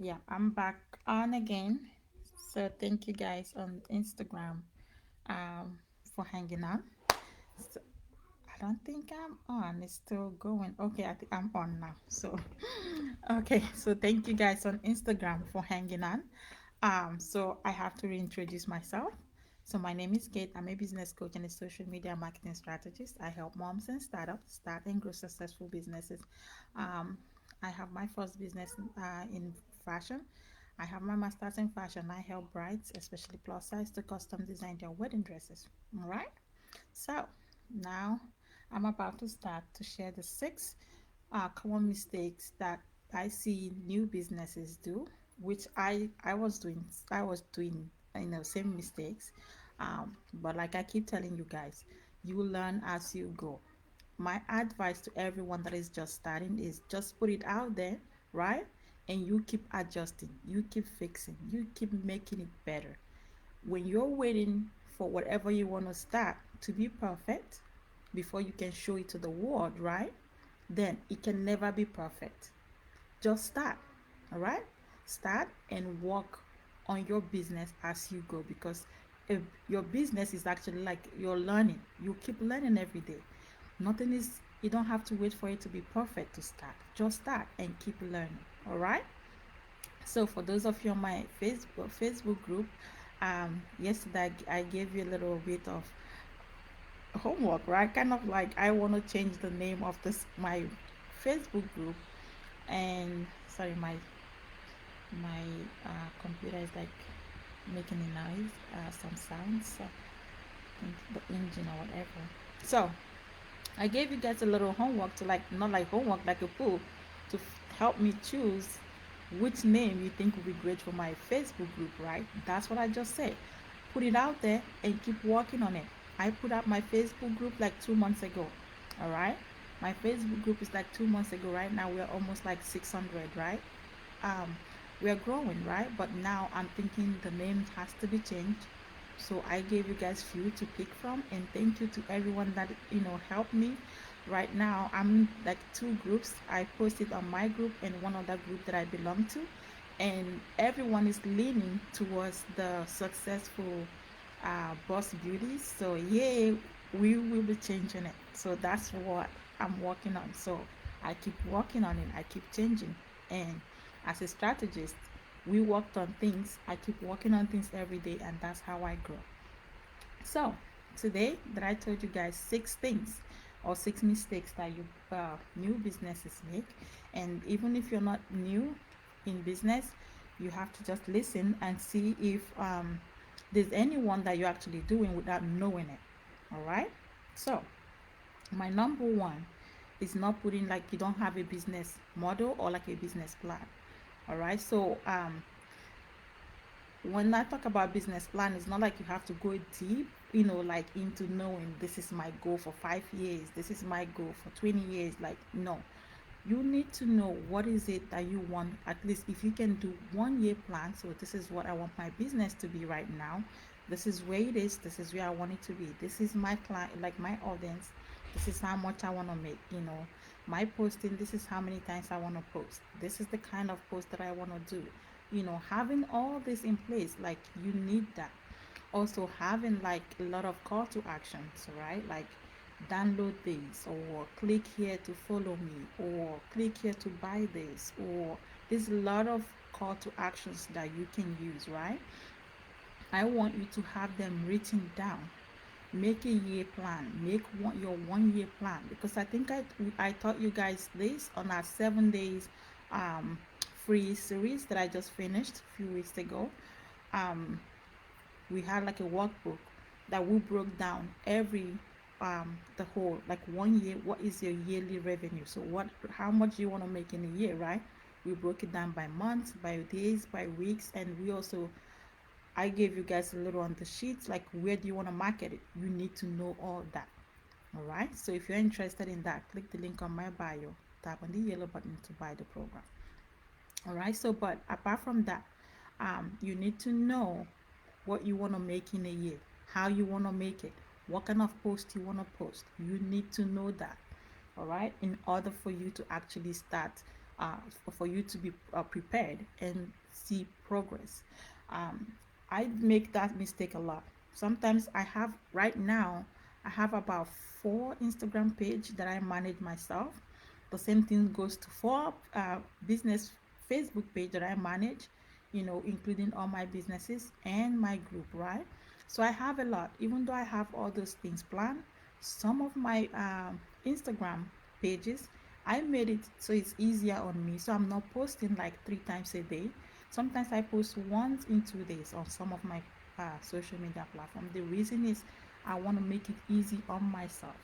Yeah, I'm back on again. So thank you guys on Instagram for hanging on. So I don't think I'm on. It's still going. Okay, I think I'm on now. So okay, so thank you guys on Instagram for hanging on. So I have to reintroduce myself. So my name is Kate. I'm a business coach and a social media marketing strategist. I help moms and startups start and grow successful businesses. Um, I have my first business in fashion. I have my master's in fashion. I help brides, especially plus size, to custom design their wedding dresses. All right. So now I'm about to start to share the six common mistakes that I see new businesses do, which I was doing same mistakes. But like I keep telling you guys, you learn as you go. My advice to everyone that is just starting is just put it out there, right? And you keep adjusting, you keep fixing, you keep making it better. When you're waiting for whatever you want to start to be perfect before you can show it to the world, right? Then it can never be perfect. Just start, all right? Start and work on your business as you go, because if your business is actually like you're learning, you keep learning every day. Nothing is, you don't have to wait for it to be perfect to start. Just start and keep learning, all right? So for those of you on my Facebook group, yesterday I gave you a little bit of homework, right? Kind of like I want to change the name of this my Facebook group. And sorry, my computer is like making a noise, some sounds, so the engine or whatever. So I gave you guys a little homework to, like, not like homework, like a pool, to help me choose which name you think would be great for my Facebook group, right? That's what I just said. Put it out there and keep working on it. I put up my Facebook group like 2 months ago, all right? My Facebook group is like 2 months ago. Right now we're almost like 600, right? Um, we're growing, right? But now I'm thinking the name has to be changed. So I gave you guys few to pick from, and thank you to everyone that helped me. Right now I'm like two groups. I posted on my group and one other group that I belong to, and everyone is leaning towards the successful boss beauties. So yeah, we will be changing it. So that's what I'm working on. So I keep working on it. I keep changing, and as a strategist, we worked on things. I keep working on things every day, and that's how I grow. So today that I told you guys six things or six mistakes that you new businesses make, and even if you're not new in business, you have to just listen and see if there's anyone that you're actually doing without knowing it. All right. So my number one is not putting, like, you don't have a business model or like a business plan. All right. So when I talk about business plan, it's not like you have to go deep, like into knowing this is my goal for 5 years, this is my goal for 20 years. Like, no, you need to know what is it that you want. At least if you can do 1 year plan, so this is what I want my business to be right now. This is where it is. This is where I want it to be. This is my client, like my audience. This is how much I want to make. My posting. This is how many times I want to post. This is the kind of post that I want to do. Having all this in place, like, you need that. Also having like a lot of call to actions, right? Like, download this, or click here to follow me, or click here to buy this, or there's a lot of call to actions that you can use, right? I want you to have them written down. Make a year plan. Make your 1 year plan, because I think I taught you guys this on our 7 days um free series that I just finished a few weeks ago. um we had like a workbook that we broke down every the whole, like, 1 year, what is your yearly revenue, so what, how much you want to make in a year, right? We broke it down by months, by days, by weeks, and we also, I gave you guys a little on the sheets, like, where do you want to market it. You need to know all that. All right, so if you're interested in that, click the link on my bio, tap on the yellow button to buy the program. All right, so but apart from that, you need to know what you want to make in a year, how you want to make it, what kind of post you want to post. You need to know that, all right, in order for you to actually start for you to be prepared and see progress. um, I make that mistake a lot. Sometimes I have, right now I have about 4 Instagram page that I manage myself. The same thing goes to 4 business Facebook page that I manage, including all my businesses and my group, right? So I have a lot. Even though I have all those things planned, some of my Instagram pages, I made it so it's easier on me. So I'm not posting like 3 times a day. Sometimes I post once in 2 days on some of my social media platform. The reason is I want to make it easy on myself.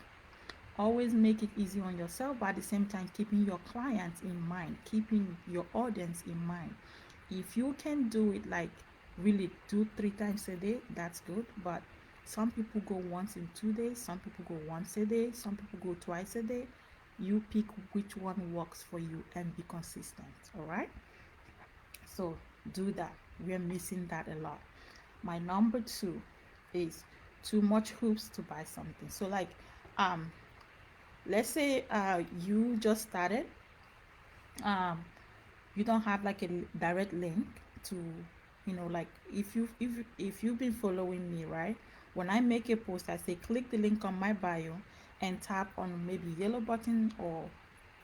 Always make it easy on yourself, but at the same time keeping your clients in mind, keeping your audience in mind. If you can do it like really 2 3 times a day, that's good. But some people go once in 2 days, some people go once a day, some people go twice a day. You pick which one works for you and be consistent. All right, so do that. We're missing that a lot. My number two is too much hoops to buy something. So like, um let's say you just started, um you don't have like a direct link to, like, if you've been following me, right? When I make a post, I say click the link on my bio and tap on maybe yellow button or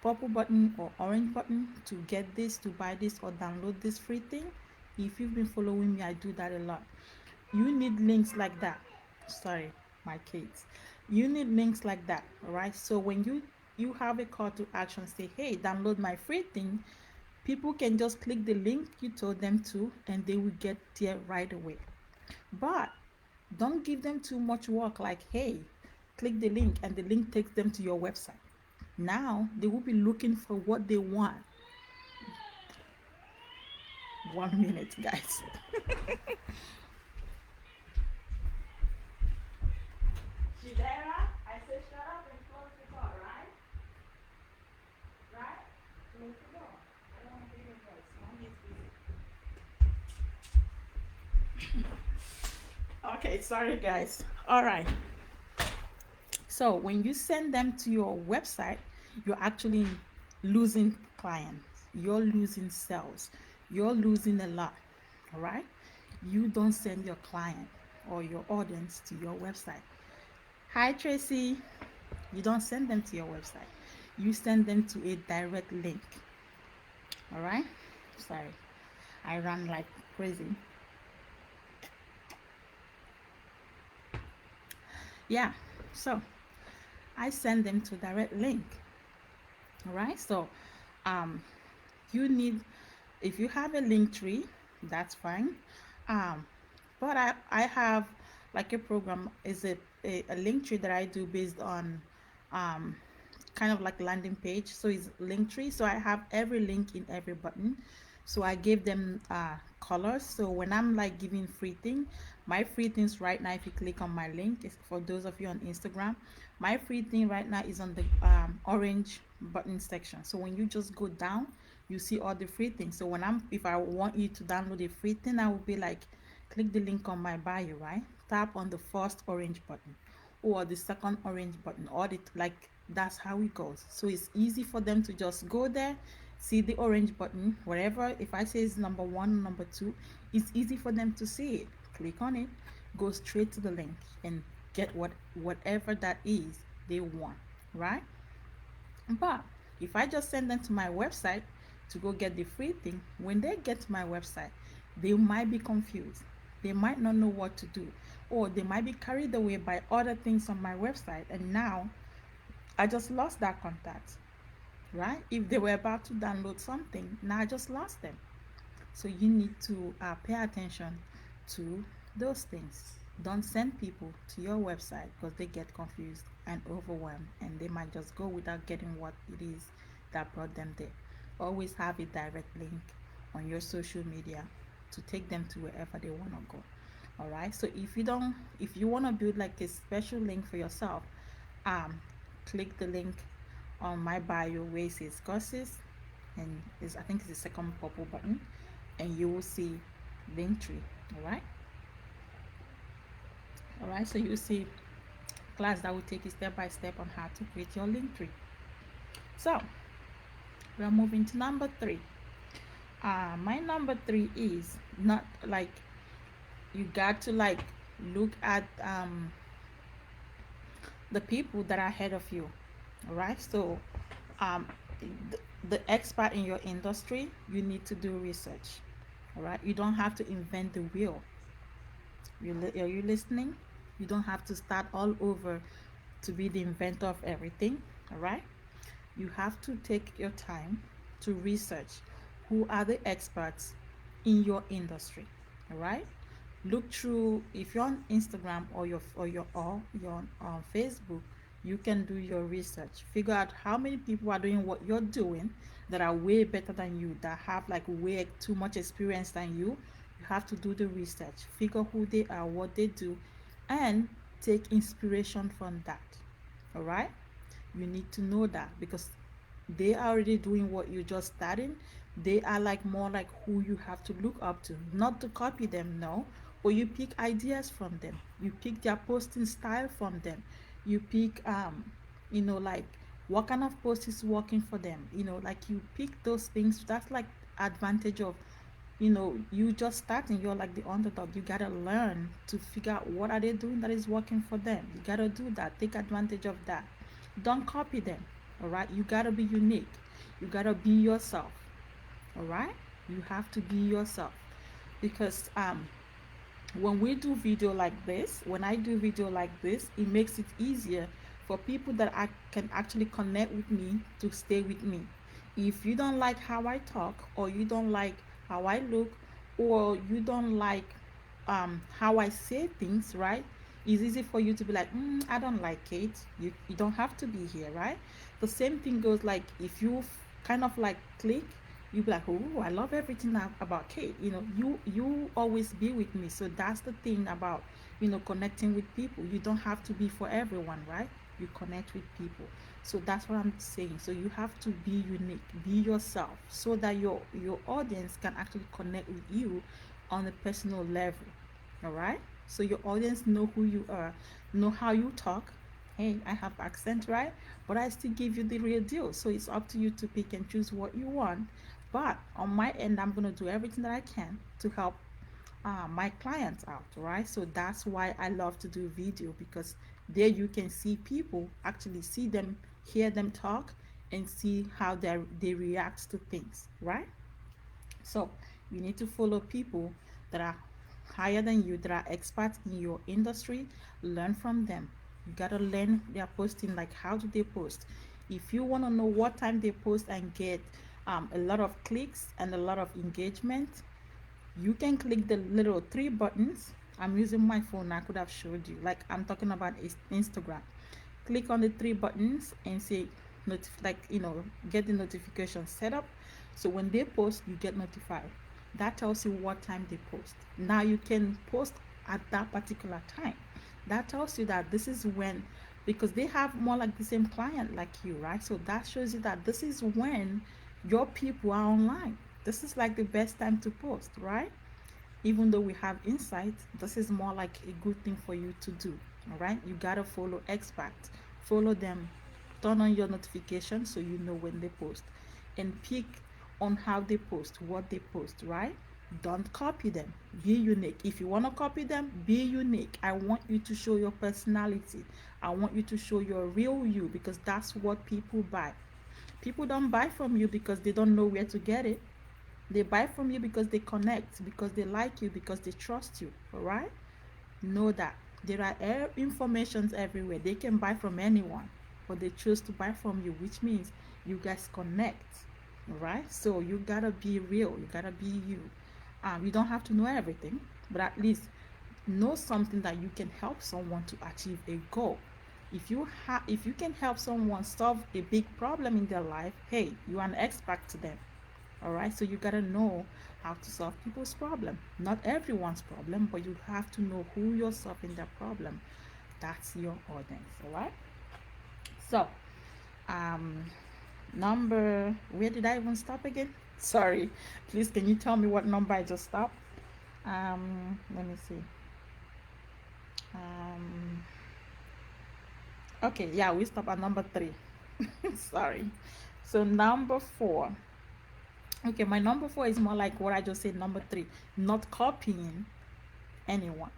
purple button or orange button to get this, to buy this, or download this free thing. If you've been following me, I do that a lot. You need links like that. Sorry, my kids. You need links like that, all right? So when you have a call to action, say, hey, download my free thing, people can just click the link you told them to and they will get there right away. But don't give them too much work, like, hey, click the link, and the link takes them to your website. Now they will be looking for what they want. 1 minute, guys. Shidera, I said shut up and close the door, right? Right? Close the door. I don't want to hear your voice. Mommy is busy. Okay, sorry guys. All right. So when you send them to your website, you're actually losing clients. You're losing sales. You're losing a lot. All right? You don't send your client or your audience to your website. Hi Tracy. You don't send them to your website. You send them to a direct link. All right? Sorry. I ran like crazy. Yeah. So I send them to direct link. All right? So um you need, if you have a link tree, that's fine. um but I have like a program, is a link tree that I do based on um kind of like landing page. So it's link tree, so I have every link in every button. So I gave them colors. So when I'm like giving free thing, my free things right now, if you click on my link, is for those of you on Instagram. My free thing right now is on the orange button section. So when you just go down, you see all the free things. So when I'm, if I want you to download a free thing, I will be like, click the link on my bio, right? Tap on the first orange button or the second orange button, or the, like, that's how it goes. So it's easy for them to just go there, see the orange button, whatever. If I say it's number one, number two, it's easy for them to see it. Click on it, go straight to the link, and get whatever that is they want, right? But if I just send them to my website to go get the free thing, when they get to my website, they might be confused. They might not know what to do, or they might be carried away by other things on my website, and now I just lost that contact, right? If they were about to download something, now I just lost them. So you need to pay attention to those things. Don't send people to your website because they get confused and overwhelmed, and they might just go without getting what it is that brought them there. Always have a direct link on your social media to take them to wherever they want to go. All right. So if you want to build like a special link for yourself, um, click the link on my bio where it says courses, and is, I think it's the second purple button, and you will see Linktree. All right. All right. So you see class that will take you step by step on how to create your Linktree. So We are moving to number three. My number three is not like you got to like look at the people that are ahead of you. All right. So um, the expert in your industry, you need to do research. All right. You don't have to invent the wheel. Are you listening? You don't have to start all over to be the inventor of everything. All right. You have to take your time to research who are the experts in your industry. All right. Look through, if you're on Instagram or you're on Facebook, you can do your research, figure out how many people are doing what you're doing that are way better than you, that have like way too much experience than you have to do the research, figure who they are, what they do, and take inspiration from that. All right. You need to know that because they are already doing what you just starting. They are like more like who you have to look up to, not to copy them, no. Or you pick ideas from them, you pick their posting style from them, you pick like what kind of post is working for them, like you pick those things. That's like advantage of, you just starting, you're like the underdog. You gotta learn to figure out what are they doing that is working for them. You gotta do that, take advantage of that. Don't copy them. All right, you gotta be unique. You gotta be yourself. All right, you have to be yourself because when we do video like this, when I do video like this, it makes it easier for people that I can actually connect with me to stay with me. If you don't like how I talk, or you don't like how I look, or you don't like how I say things, right? It's easy for you to be like, I don't like it. You don't have to be here, right? The same thing goes like if you kind of like click, you be like, oh, I love everything about Kate. You always be with me. So that's the thing about connecting with people. You don't have to be for everyone, right? You connect with people. So that's what I'm saying. So you have to be unique, be yourself, so that your audience can actually connect with you on a personal level. All right. So your audience know who you are, know how you talk. Hey, I have accent, right? But I still give you the real deal. So it's up to you to pick and choose what you want. But on my end, I'm gonna do everything that I can to help my clients out, right? So that's why I love to do video, because there you can see people, actually see them, hear them talk, and see how they react to things, right? So you need to follow people that are higher than you, that are experts in your industry. Learn from them. You gotta learn their posting, like how do they post. If you want to know what time they post and get a lot of clicks and a lot of engagement, you can click the little three buttons. I'm using my phone. I could have showed you. Like I'm talking about Instagram. Click on the three buttons and say get the notification set up. So when they post, you get notified. That tells you what time they post. Now you can post at that particular time. That tells you that this is when, because they have more like the same client like you, right? So that shows you that this is when your people are online. This is like the best time to post, right? Even though we have insight, this is more like a good thing for you to do. All right, you gotta follow experts, follow them, turn on your notifications so you know when they post, and pick on how they post, what they post, right? Don't copy them, be unique. If you want to copy them, be unique. I want you to show your personality. I want you to show your real you, because that's what people buy. People don't buy from you because they don't know where to get it. They buy from you because they connect, because they like you, because they trust you. All right? Know that there are informations everywhere. They can buy from anyone, but they choose to buy from you, which means you guys connect. All right? So you gotta be real. You gotta be you. You don't have to know everything, but at least know something that you can help someone to achieve a goal. If you can help someone solve a big problem in their life, hey, you are an expert to them. All right, so you gotta know how to solve people's problem. Not everyone's problem, but you have to know who you're solving their problem. That's your audience. All right. So, um, where did I even stop again? Sorry. Please, can you tell me what number I just stopped? Let me see. Okay, yeah, we stop at number three. Sorry. So number four. Okay, my number four is more like what I just said. Number three, not copying anyone,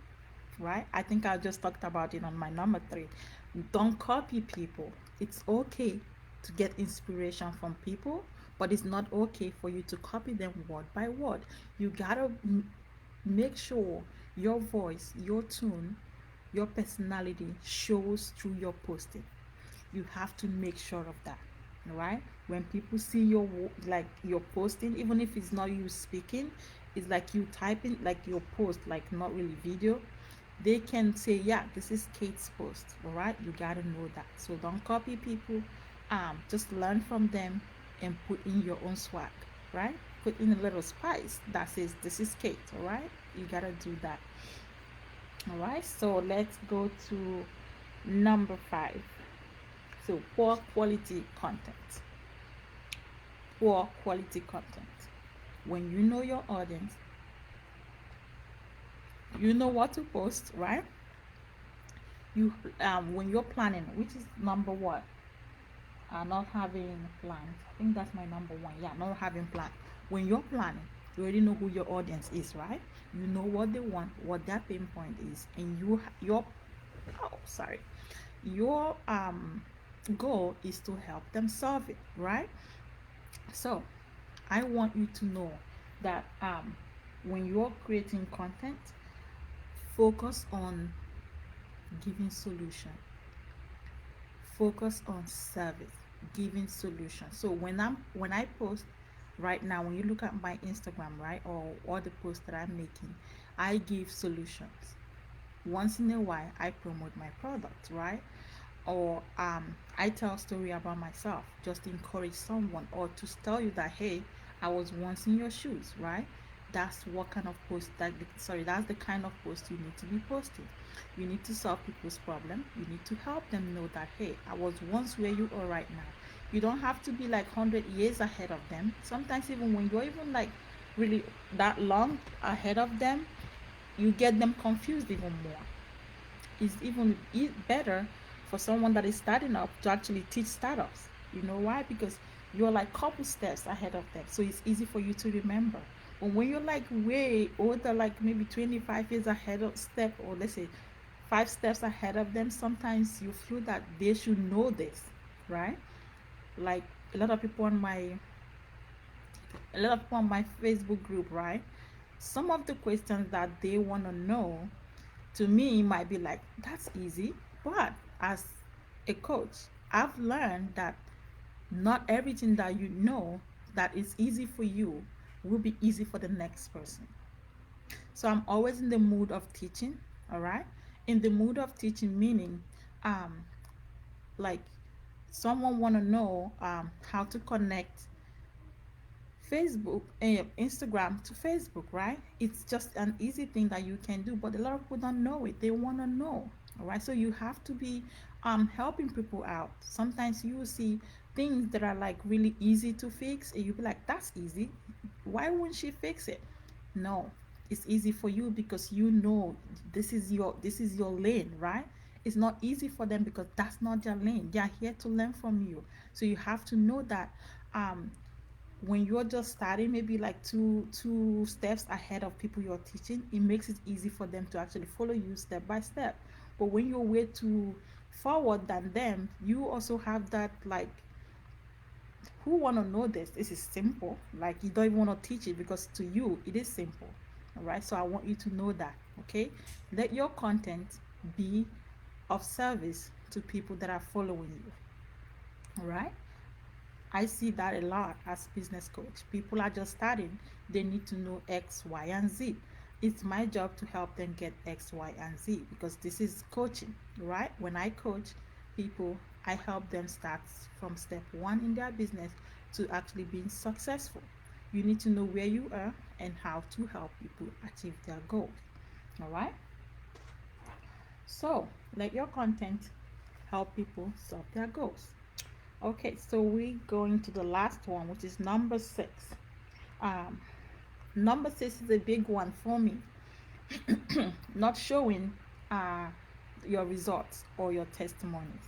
right? I think I just talked about it on my number three. Don't copy people. It's okay to get inspiration from people, but it's not okay for you to copy them word by word. You gotta make sure your voice, your tone, your personality shows through your posting. You have to make sure of that, right? When people see your like your posting, even if it's not you speaking, it's like you typing like your post, like not really video, they can say, yeah, this is Kate's post. All right, you gotta know that. So don't copy people. Just learn from them and put in your own swag, right? Put in a little spice that says this is Kate. All right, you gotta do that. All right, so let's go to number five. So poor quality content. Poor quality content. When you know your audience, you know what to post, right? You when you're planning, which is number one, not having plans. I think that's my number one. Yeah, not having plan. When you're planning, you already know who your audience is, right? You know what they want, what their pain point is, and your oh sorry, your goal is to help them solve it, right? So I want you to know that when you're creating content, focus on giving solution, focus on service, giving solution. So when I post right now, when you look at my Instagram, right, or all the posts that I'm making, I give solutions. Once in a while I promote my product, right? Or I tell a story about myself just to encourage someone or to tell you that hey, I was once in your shoes, right? That's what kind of post that sorry, that's the kind of post you need to be posting. You need to solve people's problem. You need to help them know that hey, I was once where you are right now. You don't have to be like 100 years ahead of them. Sometimes even when you're even like really that long ahead of them, you get them confused even more. It's even better for someone that is starting up to actually teach startups. You know why? Because you're like couple steps ahead of them, so it's easy for you to remember. But when you're like way older, like maybe 25 years ahead of step, or let's say 5 steps ahead of them, sometimes you feel that they should know this, right? Like a lot of people on my a lot of people on my Facebook group, right? Some of the questions that they want to know to me might be like that's easy, but as a coach I've learned that not everything that you know that is easy for you will be easy for the next person. So I'm always in the mood of teaching. All right, in the mood of teaching meaning um like someone want to know how to connect Facebook and Instagram to Facebook, right? It's just an easy thing that you can do, but a lot of people don't know it. They want to know, all right? So you have to be helping people out. Sometimes you will see things that are like really easy to fix, and you'll be like, "That's easy. Why wouldn't she fix it?" No, it's easy for you because you know this is your lane, right? It's not easy for them because that's not their lane. They are here to learn from you, so you have to know that um when you're just starting maybe like two steps ahead of people you're teaching, it makes it easy for them to actually follow you step by step. But when you're way too forward than them, you also have that like who want to know this is simple, like you don't even want to teach it because to you it is simple. All right, so I want you to know that. Okay, let your content be of service to people that are following you. All right, I see that a lot as business coach. People are just starting. They need to know X, Y, and Z. It's my job to help them get X, Y, and Z because this is coaching, right? When I coach people, I help them start from step one in their business to actually being successful. You need to know where you are and how to help people achieve their goals. All right? So, let your content help people solve their goals. Okay, so we're going to the last one, which is number six. Um, Number six is a big one for me. Not showing uh, your results or your testimonies,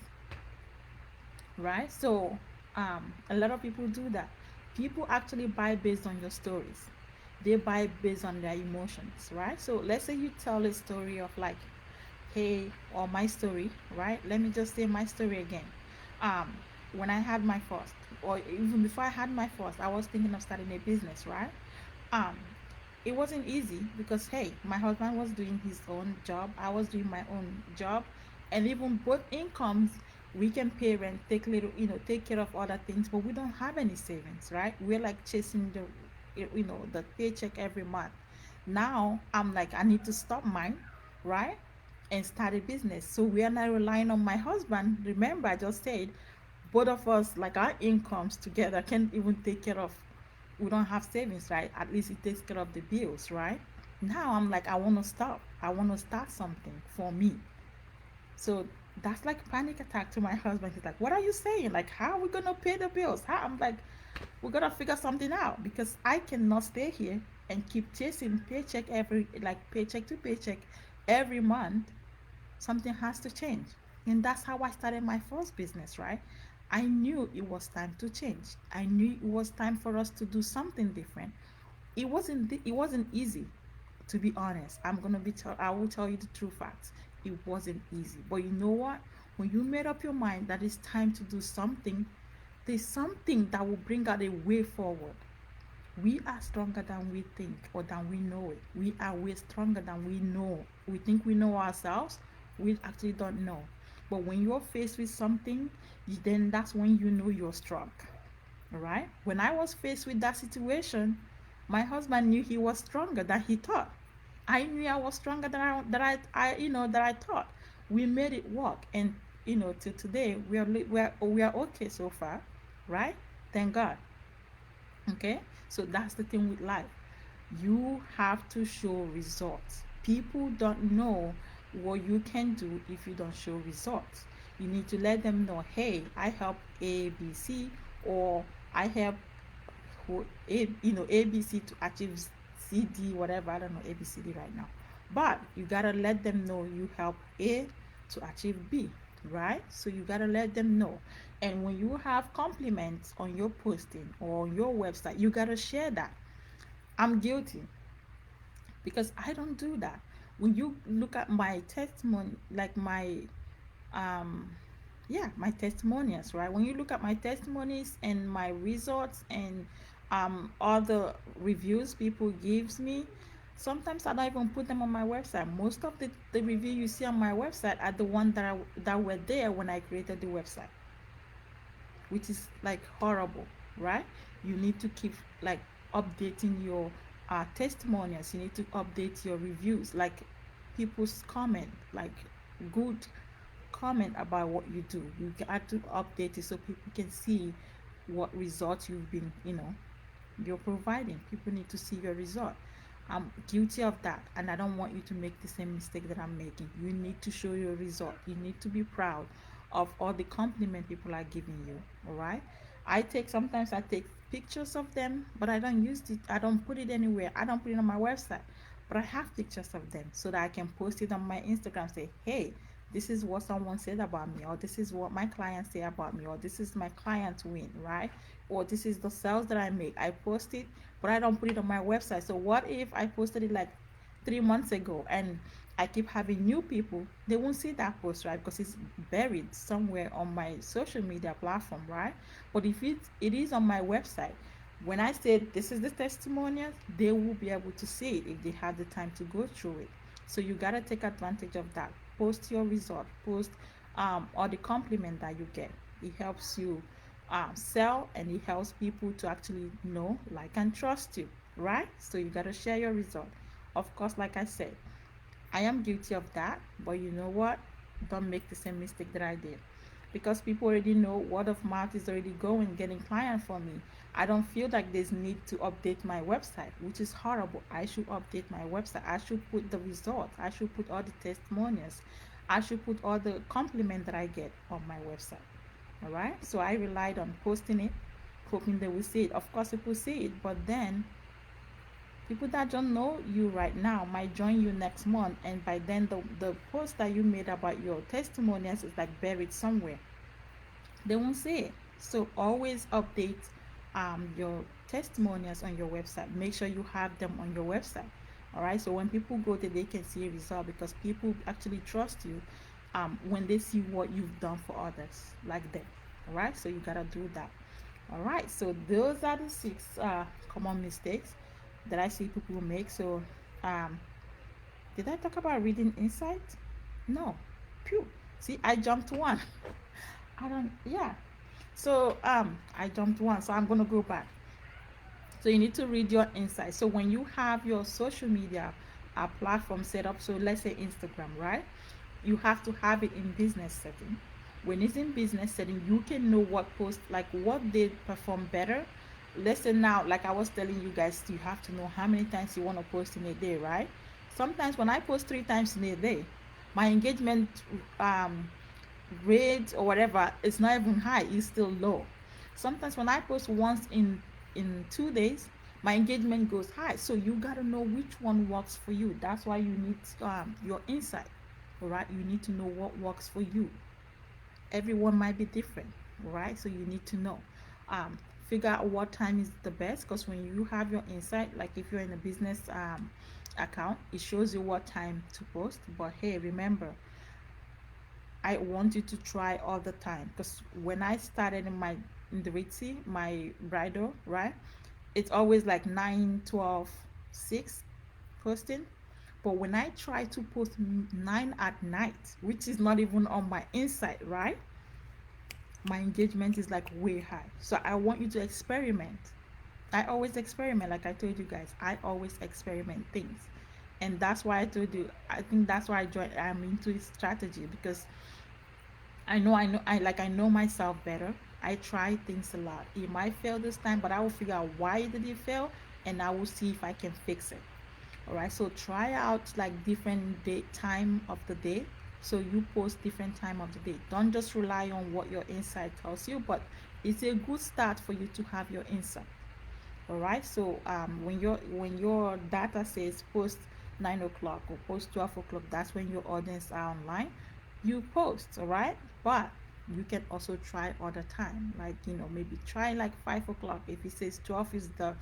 right? So A lot of people do that. People actually buy based on your stories. They buy based on their emotions, right? So let's say you tell a story of like, hey, or my story, right? Let me just say my story again. um when I had my first, or even before I had my first, I was thinking of starting a business, right? um it wasn't easy because hey, my husband was doing his own job, I was doing my own job, and even both incomes, we can pay rent, take little, take care of other things, but we don't have any savings, right? We're like chasing the paycheck every month. Now I'm like, I need to stop mine, right, and start a business. So we are not relying on my husband. Remember, I just said both of us, like our incomes together, can't even take care of, we don't have savings, right? At least it takes care of the bills, right? Now I'm like, I want to stop. I want to start something for me. So that's like panic attack to my husband. He's like, what are you saying? Like, how are we going to pay the bills? How? I'm like, we're going to figure something out because I cannot stay here and keep chasing paycheck to paycheck every month. Something has to change. And that's how I started my first business, right? I knew it was time to change. I knew it was time for us to do something different. It wasn't easy, to be honest. I will tell you the true facts. It wasn't easy. But you know what? When you made up your mind that it's time to do something, there's something that will bring out a way forward. We are stronger than we think or than we know it. We are way stronger than we know. We think we know ourselves. We actually don't know. But when you're faced with something, then that's when you know you're strong. All right? When I was faced with that situation, my husband knew he was stronger than he thought. I knew I was stronger than I thought. We made it work, and till today we are okay so far, right? Thank God. Okay, so that's the thing with life. You have to show results. People don't know what you can do if you don't show results. You need to let them know, hey, I help ABC, or I help ABC to achieve CD, whatever. I don't know ABCD right now, but you gotta let them know you help A to achieve B, right? So you gotta let them know. And when you have compliments on your posting or on your website, you gotta share that. I'm guilty because I don't do that. When you look at my testimony, like um my testimonials, right? When you look at my testimonies and my results and all the reviews people gives me, sometimes I don't even put them on my website. Most of the review you see on my website are the ones that were there when I created the website, which is like horrible, right? You need to keep like updating your testimonials. You need to update your reviews, like people's comment, like good comment about what you do. You got to update it so people can see what results you're providing. People need to see your result. I'm guilty of that, and I don't want you to make the same mistake that I'm making. You need to show your result. You need to be proud of all the compliment people are giving you. All right. Sometimes I take pictures of them, but I don't use it. I don't put it anywhere. I don't put it on my website, but I have pictures of them so that I can post it on my Instagram. Say, hey, this is what someone said about me, or this is what my clients say about me, or this is my client win, right? Or this is the sales that I make. I post it, but I don't put it on my website. So what if I posted it like 3 months ago and I keep having new people? They won't see that post, right? Because it's buried somewhere on my social media platform, right? But if it is on my website, when I say this is the testimonials, they will be able to see it if they have the time to go through it. So you gotta take advantage of that. Post your result, post or the compliment that you get. It helps you sell, and it helps people to actually know, like, and trust you, right? So you gotta share your result. Of course, like I said, I am guilty of that, but you know what? Don't make the same mistake that I did. Because people already know, word of mouth is already going, getting clients for me. I don't feel like there's need to update my website, which is horrible. I should update my website. I should put the results. I should put all the testimonials. I should put all the compliment that I get on my website. All right. So I relied on posting it, hoping they will see it. Of course, people see it, but then people that don't know you right now might join you next month, and by then the post that you made about your testimonials is like buried somewhere. They won't see it. So always update your testimonials on your website. Make sure you have them on your website. All right. So when people go there, they can see a result because people actually trust you when they see what you've done for others, like them. All right. So you gotta do that. All right. So those are the six common mistakes that I see people make. So um, did I talk about reading insight? No. Phew. See, I jumped one. I don't. Yeah. So I jumped one, so I'm gonna go back. So you need to read your insights. So when you have your social media platform set up, so let's say Instagram, right? You have to have it in business setting. When it's in business setting, you can know what post, like what they perform better. Let's say now, like I was telling you guys, you have to know how many times you want to post in a day, right? Sometimes when I post 3 times in a day, my engagement um rate or whatever is not even high, it's still low. Sometimes when I post once in 2 days, my engagement goes high. So you got to know which one works for you. That's why you need your insight. All right, you need to know what works for you. Everyone might be different, right? So you need to know, um figure out what time is the best, because when you have your insight, like if you're in a business account, it shows you what time to post. But hey, remember, I want you to try all the time, because when I started in the Ritzy, my bridal, right? It's always like 9, 12, 6 posting. But when I try to post 9 at night, which is not even on my insight, right? My engagement is like way high. So I want you to experiment. I always experiment, like I told you guys. I always experiment things. And that's why I told you, I think that's why I'm into strategy, because I know myself better. I try things a lot. It might fail this time, but I will figure out why did it fail, and I will see if I can fix it. All right. So try out like different day time of the day. So you post different time of the day. Don't just rely on what your insight tells you, but it's a good start for you to have your insight. All right. So when your data says post 9 o'clock or post 12 o'clock, that's when your audience are online. You post, all right. But you can also try other time, like maybe try like 5 o'clock. If it says 12 is the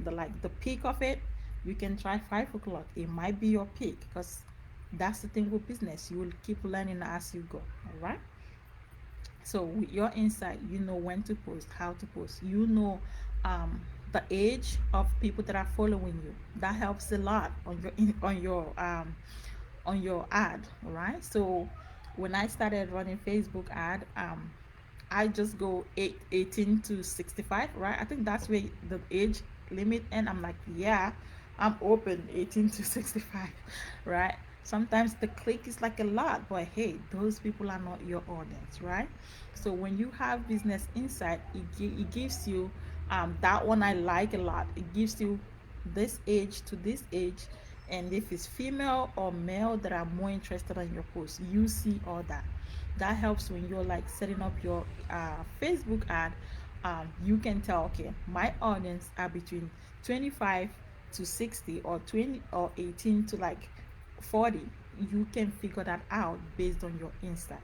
like the peak of it, you can try 5 o'clock. It might be your peak, because that's the thing with business. You will keep learning as you go. All right. So with your insight, you know when to post, how to post. You know the age of people that are following you. That helps a lot on on your ad, right? So when I started running Facebook ad, I just go 18 to 65, right? I think that's where the age limit, and I'm like, yeah, I'm open 18 to 65, right? Sometimes the click is like a lot, but hey, those people are not your audience, right? So when you have business insight, it gives you that one I like a lot. It gives you this age to this age, and if it's female or male that are more interested in your post, you see all that. That helps when you're like setting up your Facebook ad. You can tell, okay, my audience are between 25 to 60, or 20 or 18 to like 40. You can figure that out based on your insight.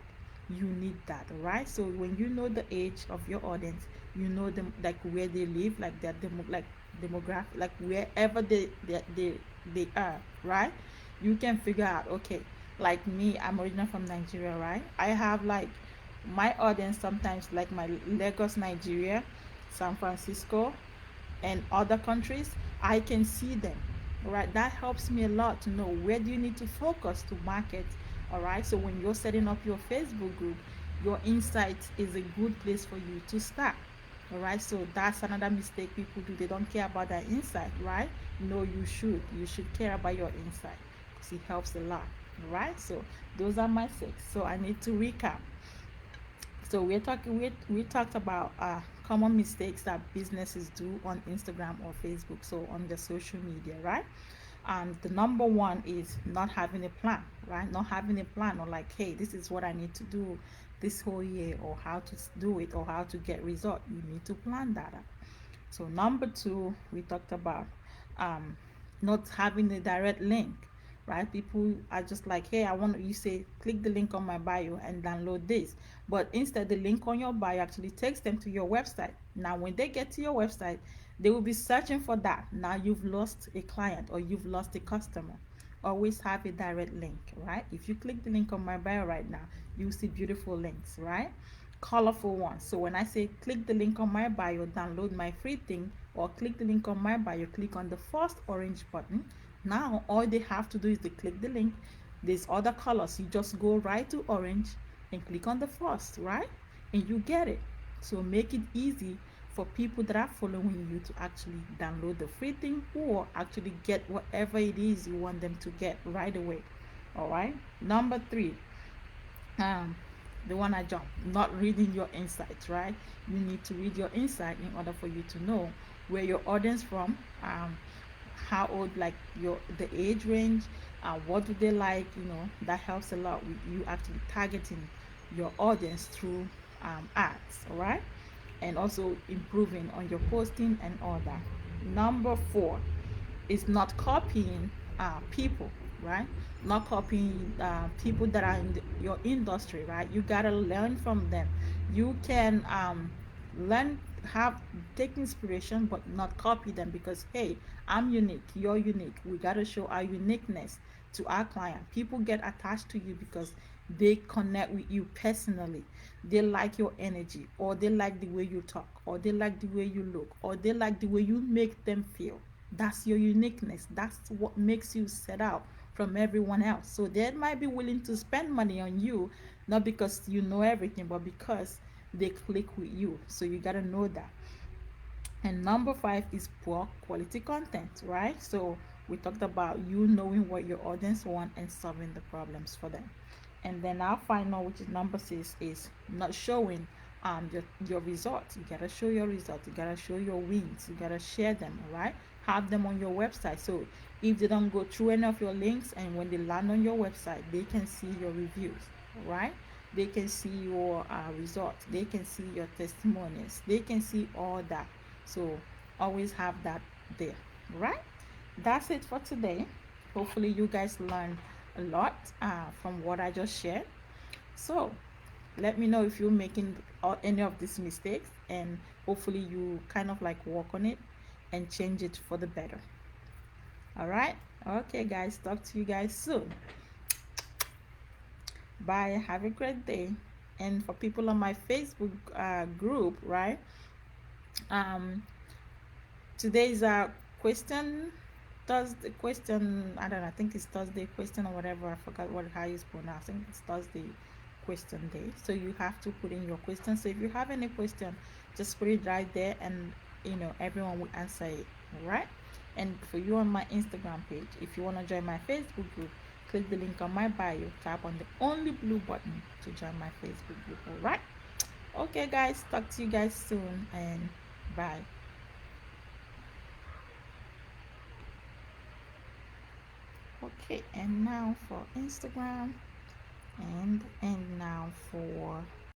You need that, right? So when you know the age of your audience, you know them, like where they live, like their demographic, like wherever they are, right? You can figure out, okay, like me, I'm originally from Nigeria, right? I have like my audience sometimes like my Lagos, Nigeria, San Francisco, and other countries. I can see them. All right, that helps me a lot to know where do you need to focus to market. All right, so when you're setting up your Facebook group, your insight is a good place for you to start. All right, so that's another mistake people do. They don't care about their insight, right? No, you should care about your insight, because it helps a lot. All right, so those are my six. So I need to recap. So we talked about common mistakes that businesses do on Instagram or Facebook, so on the social media, right? And the number one is not having a plan, right? Not having a plan, or like, hey, this is what I need to do this whole year, or how to do it, or how to get result. You need to plan that out. So number two, we talked about um, not having a direct link. right? People are just like, hey, I want you say click the link on my bio and download this, but instead the link on your bio actually takes them to your website. Now when they get to your website, they will be searching for that. Now you've lost a client or you've lost a customer. Always have a direct link, right? If you click the link on my bio right now, you see beautiful links, right? Colorful ones. So when I say click the link on my bio, download my free thing, or click the link on my bio, click on the first orange button. Now all they have to do is to click the link. There's other colors. You just go right to orange and click on the first, right? And you get it. So make it easy for people that are following you to actually download the free thing or actually get whatever it is you want them to get right away. All right. Number three, um, the one I jumped, not reading your insights, right? You need to read your insight in order for you to know where your audience from, how old, like the age range, what do they like. That helps a lot with you actually targeting your audience through ads. All right, and also improving on your posting and all that. Number four is not copying people, right? Not copying people that are in your industry, right? You gotta learn from them. You can learn, have, take inspiration, but not copy them, because hey, I'm unique, you're unique. We gotta show our uniqueness to our client. People get attached to you because they connect with you personally. They like your energy, or they like the way you talk, or they like the way you look, or they like the way you make them feel. That's your uniqueness. That's what makes you set out from everyone else. So they might be willing to spend money on you, not because you know everything, but because they click with you. So you got to know that. And number five is poor quality content, right? So we talked about you knowing what your audience want and solving the problems for them. And then our final, which is number six, is not showing your results. You gotta show your results. You gotta show your wins. You gotta share them, all right? Have them on your website. So if they don't go through any of your links, and when they land on your website, they can see your reviews, all right? They can see your results. They can see your testimonials. They can see all that. So always have that there, right? That's it for today. Hopefully you guys learned a lot from what I just shared. So let me know if you're making any of these mistakes, and hopefully you kind of like work on it and change it for the better. All right. Okay, guys. Talk to you guys soon. Bye. Have a great day. And for people on my Facebook group, right? Um, Today's question, Thursday question. I don't know. I think it's Thursday question or whatever. I forgot how it's pronounced. I think it's Thursday question day. So you have to put in your question. So if you have any question, just put it right there, and everyone will answer it. All right. And for you on my Instagram page, if you want to join my Facebook group, click the link on my bio. Tap on the only blue button to join my Facebook group. All right. Okay, guys. Talk to you guys soon, and bye. Okay, and now for Instagram, and now for